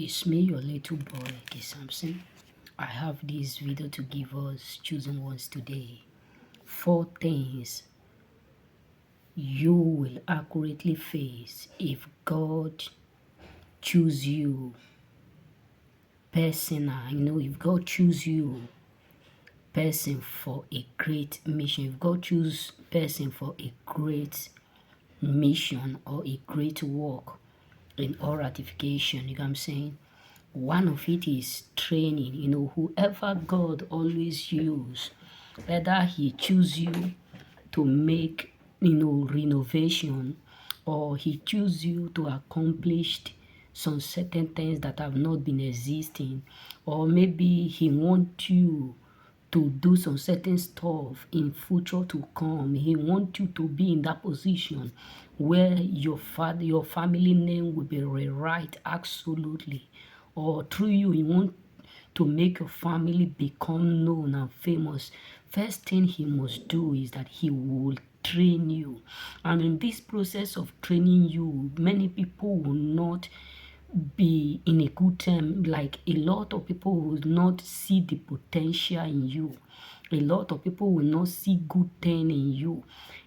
It's me, your little boy, K. Samson. I have this video to give us chosen ones today. 4 things you will accurately face if God choose you personal. If God choose you person for a great mission, if God choose person for a great mission or a great work in all ratification, you know what I'm saying? One of it is training. Whoever God always use, whether he choose you to make, renovation, or he choose you to accomplish some certain things that have not been existing, or maybe he want you to do some certain stuff in future to come. He want you to be in that position where your family name will be rewrite absolutely, or through you he want to make your family become known and famous. First thing he must do is that he will train you, and in this process of training you, many people will not be in a good term. Like, a lot of people will not see the potential in you. A lot of people will not see good thing in you.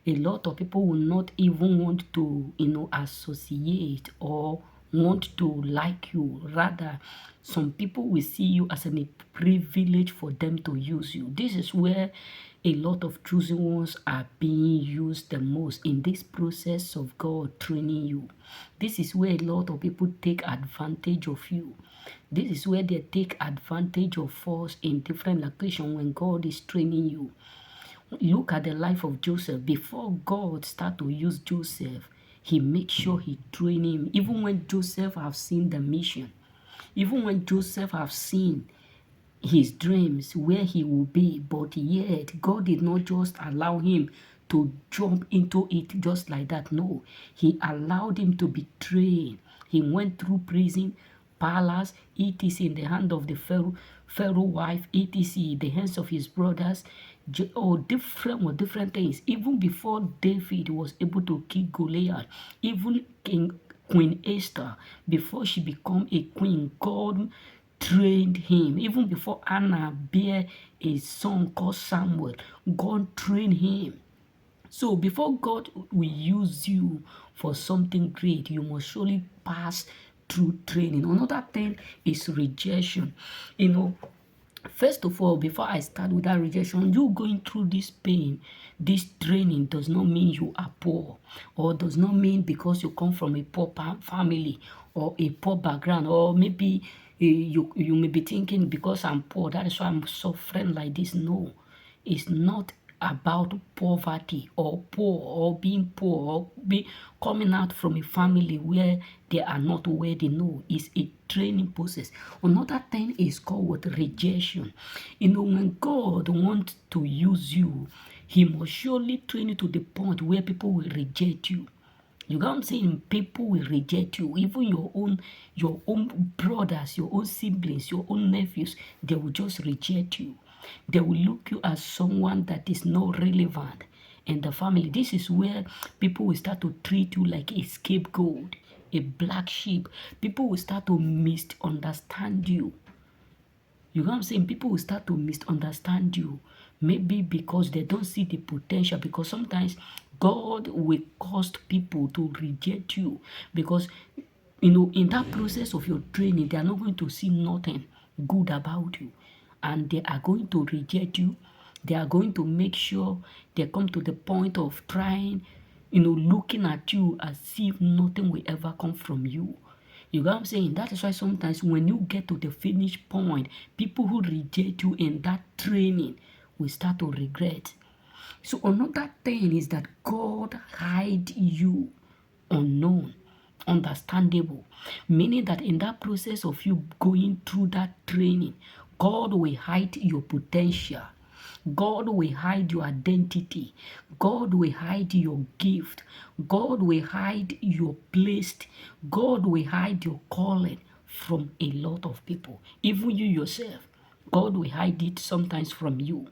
A lot of people will not even want to, associate or want to like you. Rather, some people will see you as a privilege for them to use you. This is where a lot of chosen ones are being used the most, in this process of God training you. This is where a lot of people take advantage of you. This is where they take advantage of us in different locations when God is training you. Look at the life of Joseph. Before God start to use Joseph, he makes sure he train him. Even when Joseph have seen the mission, even when Joseph have seen his dreams where he will be, but yet God did not just allow him to jump into it just like that. No, he allowed him to be trained. He went through prison, palace, etc., in the hand of the Pharaoh wife, etc., in the hands of his brothers, or different things. Even before David was able to kill Goliath, even Queen Esther, before she became a queen, God trained him. Even before Anna bare a son called Samuel, God trained him. So before God will use you for something great, you must surely pass through training. Another thing is rejection. First of all, before I start with that rejection, you going through this pain, this training does not mean you are poor, or does not mean because you come from a poor family or a poor background, or maybe you may be thinking because I'm poor, that is why I'm suffering like this. No, it's not about poverty or poor or being poor or coming out from a family where they are not worthy. No, it's a training process. Another thing is called what? Rejection. When God wants to use you, he must surely train you to the point where people will reject you. You know what I'm saying? People will reject you. Even your own brothers, your own siblings, your own nephews, they will just reject you. They will look you as someone that is not relevant in the family. This is where people will start to treat you like a scapegoat, a black sheep. People will start to misunderstand you. You know what I'm saying? People will start to misunderstand you. Maybe because they don't see the potential. Because sometimes God will cause people to reject you. Because, in that process of your training, they are not going to see nothing good about you. And they are going to reject you. They are going to make sure they come to the point of trying, looking at you as if nothing will ever come from you. You know what I'm saying? That is why sometimes when you get to the finish point, people who reject you in that training will start to regret. So another thing is that God hide you unknown, understandable. Meaning that in that process of you going through that training, God will hide your potential. God will hide your identity. God will hide your gift. God will hide your place. God will hide your calling from a lot of people. Even you yourself, God will hide it sometimes from you.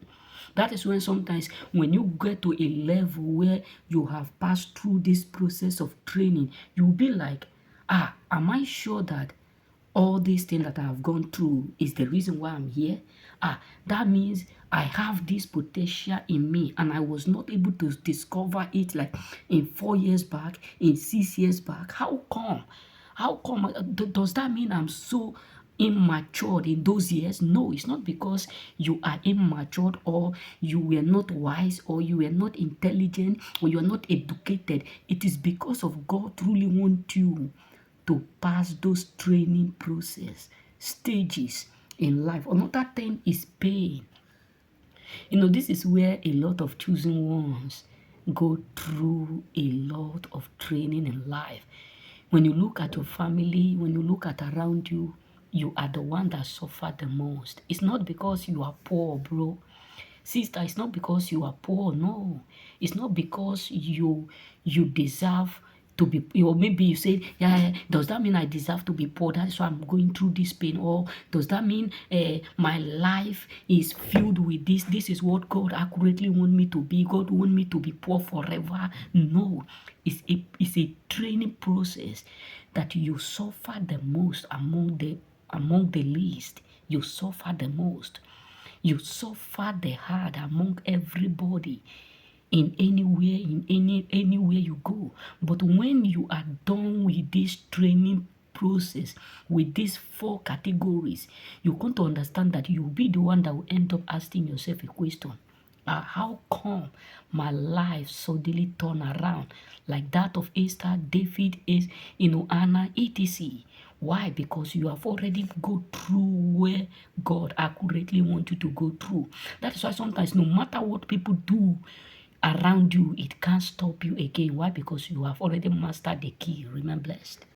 That is when sometimes when you get to a level where you have passed through this process of training, you'll be like, am I sure that all these things that I have gone through is the reason why I'm here. That means I have this potential in me and I was not able to discover it like in 4 years back, in 6 years back. How come? How come? Does that mean I'm so immature in those years? No, it's not because you are immature or you were not wise or you were not intelligent or you are not educated. It is because of God truly want you to pass those training process stages in life. Another thing is pain. This is where a lot of chosen ones go through a lot of training in life. When you look at your family, when you look at around you, you are the one that suffer the most. It's not because you are poor, bro. Sister, it's not because you are poor. No, it's not because you deserve to be, or maybe you say, yeah, does that mean I deserve to be poor? That's why I'm going through this pain. Or does that mean my life is filled with this? This is what God accurately want me to be. God want me to be poor forever. No, it's a training process that you suffer the most among the least. You suffer the most. You suffer the hard among everybody in anywhere you go. But when you are done with this training process, with these 4 categories, you're going to understand that you'll be the one that will end up asking yourself a question. How come my life suddenly turn around like that of Esther, David, Anna, etc.? Why? Because you have already go through where God accurately wants you to go through. That is why sometimes no matter what people do around you, it can't stop you again. Why? Because you have already mastered the key. Remain blessed.